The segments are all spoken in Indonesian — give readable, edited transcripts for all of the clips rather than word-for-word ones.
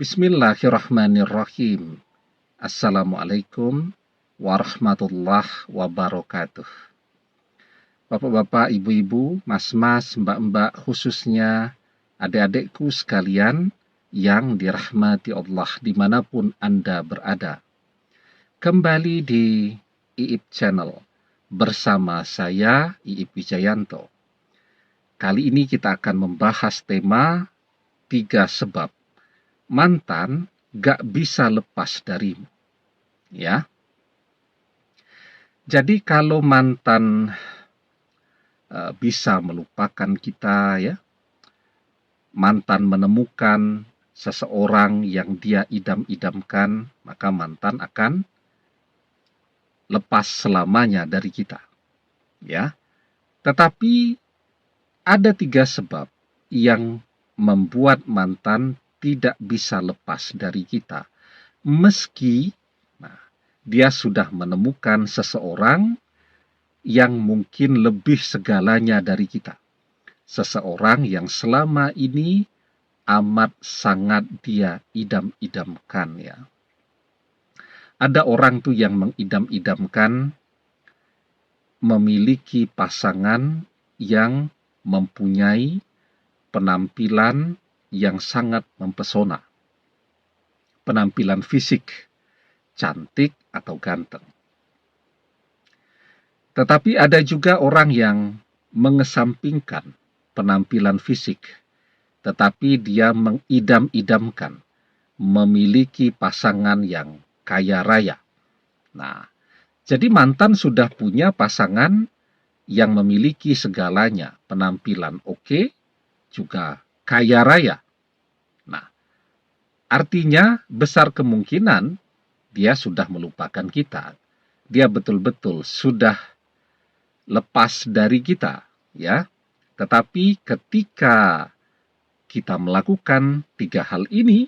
Bismillahirrahmanirrahim. Assalamualaikum warahmatullahi wabarakatuh. Bapak-bapak, ibu-ibu, mas-mas, mbak-mbak, khususnya adik-adikku sekalian yang dirahmati Allah dimanapun Anda berada. Kembali di IIP Channel bersama saya, IIP Wijayanto. Kali ini kita akan membahas tema 3 sebab mantan gak bisa lepas darimu. Ya. Jadi kalau mantan bisa melupakan kita, ya, mantan menemukan seseorang yang dia idam-idamkan, maka mantan akan lepas selamanya dari kita. Ya. Tetapi ada 3 sebab yang membuat mantan tidak bisa lepas dari kita, meski dia sudah menemukan seseorang yang mungkin lebih segalanya dari kita, seseorang yang selama ini amat sangat dia idam-idamkan. Ya, ada orang tuh yang mengidam-idamkan memiliki pasangan yang mempunyai penampilan yang sangat mempesona. Penampilan fisik, cantik atau ganteng. Tetapi ada juga orang yang mengesampingkan penampilan fisik, tetapi dia mengidam-idamkan memiliki pasangan yang kaya raya. Nah, jadi mantan sudah punya pasangan yang memiliki segalanya, penampilan oke, juga kaya raya. Nah, artinya besar kemungkinan dia sudah melupakan kita. Dia betul-betul sudah lepas dari kita, ya. Tetapi ketika kita melakukan 3 hal ini,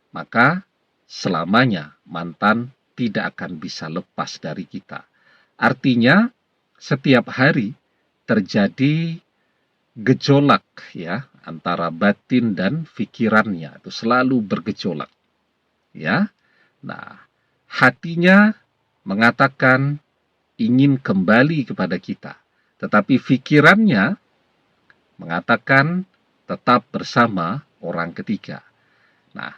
maka selamanya mantan tidak akan bisa lepas dari kita. Artinya setiap hari terjadi gejolak, ya, antara batin dan pikirannya, itu selalu bergejolak. Ya. Nah, hatinya mengatakan ingin kembali kepada kita, tetapi pikirannya mengatakan tetap bersama orang ketiga. Nah,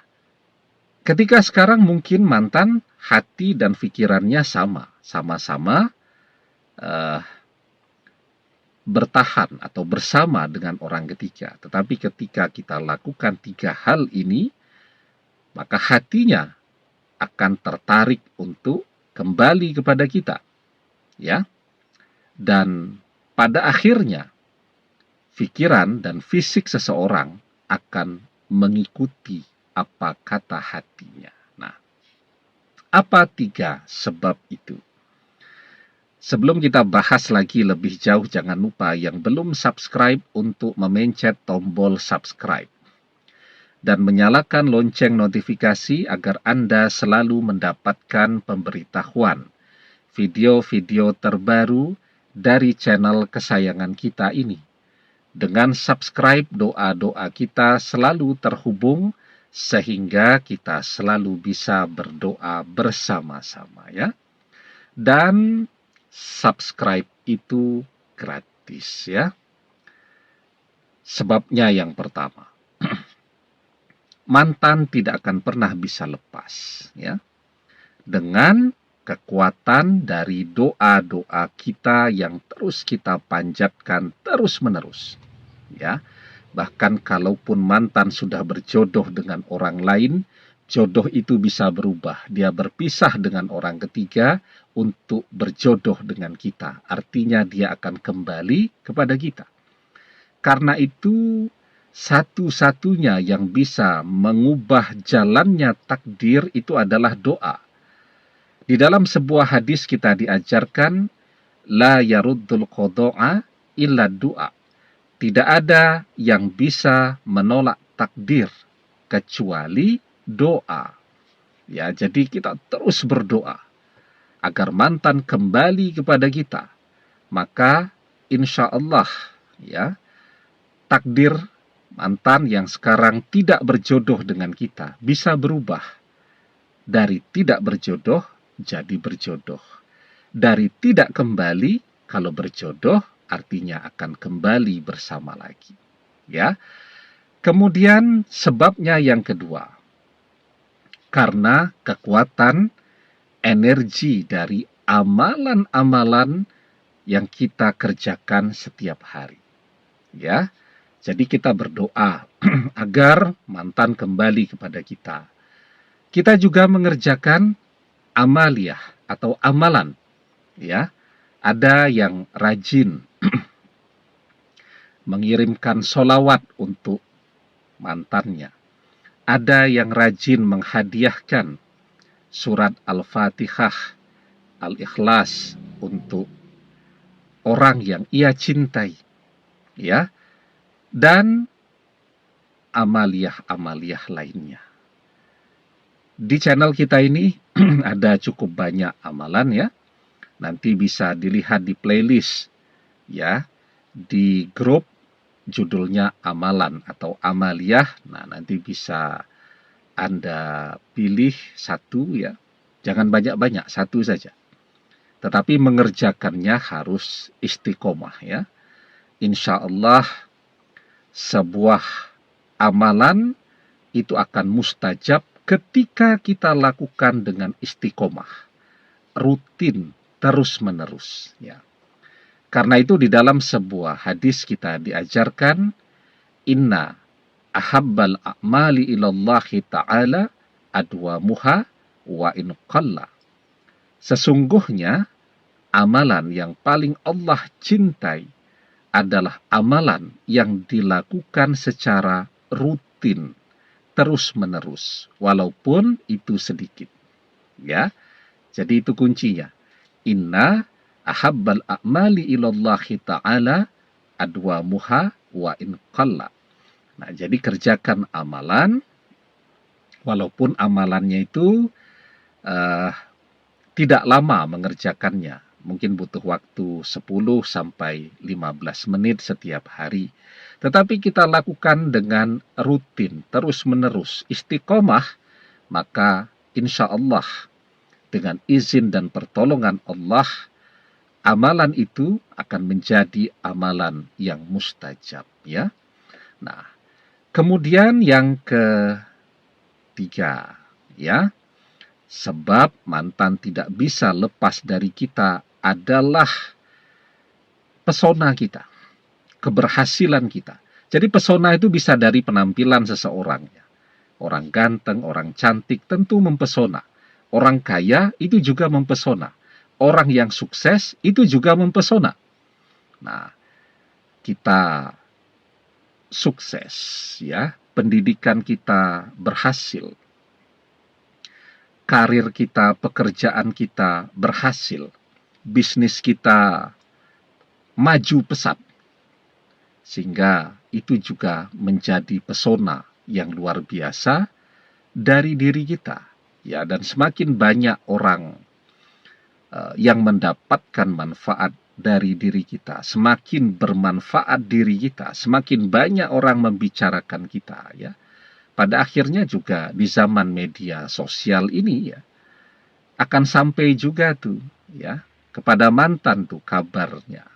ketika sekarang mungkin mantan hati dan pikirannya sama-sama bertahan atau bersama dengan orang ketiga. Tetapi ketika kita lakukan 3 hal ini, maka hatinya akan tertarik untuk kembali kepada kita. Ya. Dan pada akhirnya pikiran dan fisik seseorang akan mengikuti apa kata hatinya. Nah, apa 3 sebab itu? Sebelum kita bahas lagi lebih jauh, jangan lupa yang belum subscribe untuk memencet tombol subscribe dan menyalakan lonceng notifikasi agar Anda selalu mendapatkan pemberitahuan video-video terbaru dari channel kesayangan kita ini. Dengan subscribe, doa-doa kita selalu terhubung sehingga kita selalu bisa berdoa bersama-sama, ya. Dan subscribe itu gratis, ya. Sebabnya yang pertama, mantan tidak akan pernah bisa lepas, ya. Dengan kekuatan dari doa-doa kita yang terus kita panjatkan terus-menerus, ya. Bahkan kalaupun mantan sudah berjodoh dengan orang lain, jodoh itu bisa berubah. Dia berpisah dengan orang ketiga untuk berjodoh dengan kita. Artinya dia akan kembali kepada kita. Karena itu satu-satunya yang bisa mengubah jalannya takdir itu adalah doa. Di dalam sebuah hadis kita diajarkan, la yaruddul qada'a illa du'a. Tidak ada yang bisa menolak takdir kecuali doa. Ya, jadi kita terus berdoa agar mantan kembali kepada kita. Maka insya Allah, ya, takdir mantan yang sekarang tidak berjodoh dengan kita bisa berubah dari tidak berjodoh jadi berjodoh. Dari tidak kembali, kalau berjodoh artinya akan kembali bersama lagi. Ya. Kemudian sebabnya yang kedua, karena kekuatan energi dari amalan-amalan yang kita kerjakan setiap hari. Ya. Jadi kita berdoa agar mantan kembali kepada kita. Kita juga mengerjakan amaliyah atau amalan. Ya. Ada yang rajin mengirimkan solawat untuk mantannya. Ada yang rajin menghadiahkan surat Al-Fatihah, Al-Ikhlas untuk orang yang ia cintai. Ya. Dan amaliyah-amaliyah lainnya. Di channel kita ini ada cukup banyak amalan ya. Nanti bisa dilihat di playlist ya. Di grup judulnya amalan atau amaliyah. Nah, nanti bisa Anda pilih satu ya. Jangan banyak-banyak, satu saja. Tetapi mengerjakannya harus istiqomah ya. Insya Allah sebuah amalan itu akan mustajab ketika kita lakukan dengan istiqomah, rutin, terus-menerus. Ya. Karena itu di dalam sebuah hadis kita diajarkan, inna ahabbal a'mali ilallahi ta'ala adwamuha wa in qalla. Sesungguhnya amalan yang paling Allah cintai adalah amalan yang dilakukan secara rutin, terus-menerus, walaupun itu sedikit. Ya, jadi itu kuncinya. Inna ahabbal a'mali ilallahi ta'ala adwamuha wa in qalla. Nah, jadi kerjakan amalan, walaupun amalannya itu tidak lama mengerjakannya. Mungkin butuh waktu 10 sampai 15 menit setiap hari. Tetapi kita lakukan dengan rutin, terus-menerus, istiqomah, maka insya Allah dengan izin dan pertolongan Allah, amalan itu akan menjadi amalan yang mustajab. Ya. Nah, kemudian yang ketiga, ya, sebab mantan tidak bisa lepas dari kita adalah pesona kita, keberhasilan kita. Jadi pesona itu bisa dari penampilan seseorang. Orang ganteng, orang cantik tentu mempesona. Orang kaya itu juga mempesona. Orang yang sukses itu juga mempesona. Nah, kita sukses ya, pendidikan kita berhasil, karir kita, pekerjaan kita berhasil, bisnis kita maju pesat, sehingga itu juga menjadi pesona yang luar biasa dari diri kita. Ya, dan semakin banyak orang yang mendapatkan manfaat dari diri kita, semakin bermanfaat diri kita, semakin banyak orang membicarakan kita ya. Pada akhirnya juga di zaman media sosial ini ya, akan sampai juga tuh ya kepada mantan tuh kabarnya.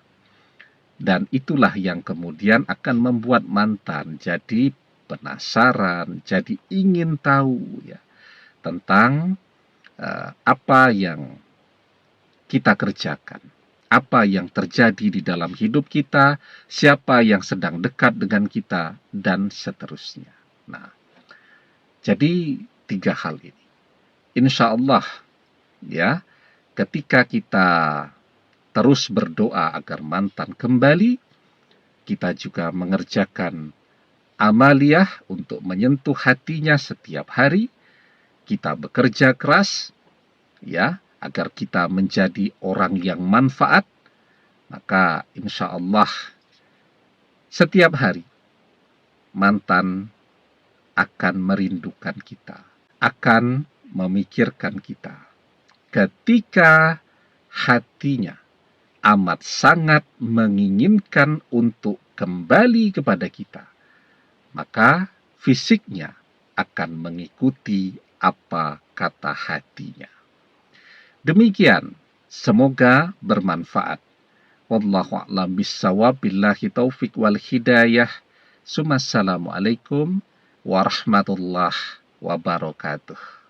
Dan itulah yang kemudian akan membuat mantan jadi penasaran, jadi ingin tahu ya tentang apa yang kita kerjakan, apa yang terjadi di dalam hidup kita, siapa yang sedang dekat dengan kita, dan seterusnya. Nah, jadi 3 hal ini. Insya Allah, ya, ketika kita terus berdoa agar mantan kembali, kita juga mengerjakan amaliyah untuk menyentuh hatinya setiap hari. Kita bekerja keras, ya, agar kita menjadi orang yang manfaat. Maka insya Allah setiap hari mantan akan merindukan kita, akan memikirkan kita. Ketika hatinya amat sangat menginginkan untuk kembali kepada kita, maka fisiknya akan mengikuti apa kata hatinya. Demikian, semoga bermanfaat. Wallahu a'lam bissawab, billahi taufik wal hidayah. Assalamualaikum warahmatullahi wabarakatuh.